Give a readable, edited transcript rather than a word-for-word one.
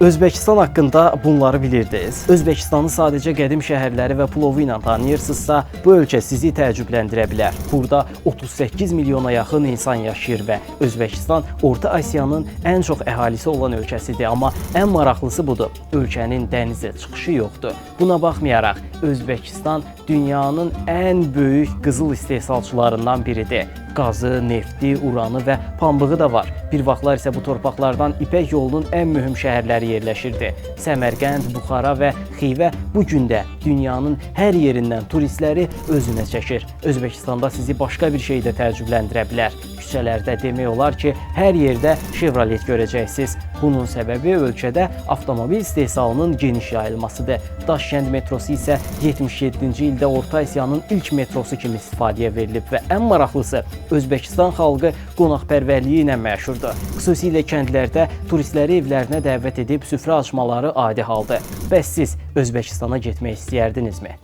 Özbəkistan haqqında bunları bilirdiniz. Özbəkistanı sadəcə qədim şəhərləri və plovu ilə tanıyırsınızsa, bu ölkə sizi təəccübləndirə bilər. Burada 38 milyona yaxın insan yaşayır və Özbəkistan Orta Asiyanın ən çox əhalisi olan ölkəsidir. Amma ən maraqlısı budur, ölkənin dənizə çıxışı yoxdur. Buna baxmayaraq, Özbəkistan dünyanın ən böyük qızıl istehsalçılarından biridir. Qazı, nefti, uranı və pambığı da var. Bir vaxtlar isə bu torpaqlardan İpək yolunun ən mühüm şəhərləri yerləşirdi. Səmərqənd, Buxara və Xivə bu gün də dünyanın hər yerindən turistləri özünə çəkir. Özbəkistanda sizi başqa bir şey də təəccübləndirə bilər. Küçələrdə demək olar ki, hər yerdə Chevrolet görəcəksiniz. Bunun səbəbi ölkədə avtomobil istehsalının geniş yayılmasıdır. Daşkənd metrosu isə 77-ci ildə Orta Asiyanın ilk metrosu kimi istifadəyə verilib və ən maraqlısı, Özbəkistan xalqı qonaqpərvərliyi ilə məşhurdur. Xüsusilə kəndlərdə turistləri evlərinə dəvət edib süfrə açmaları adi haldır. Bəs siz Özbəkistana getmək istəyərdinizmi?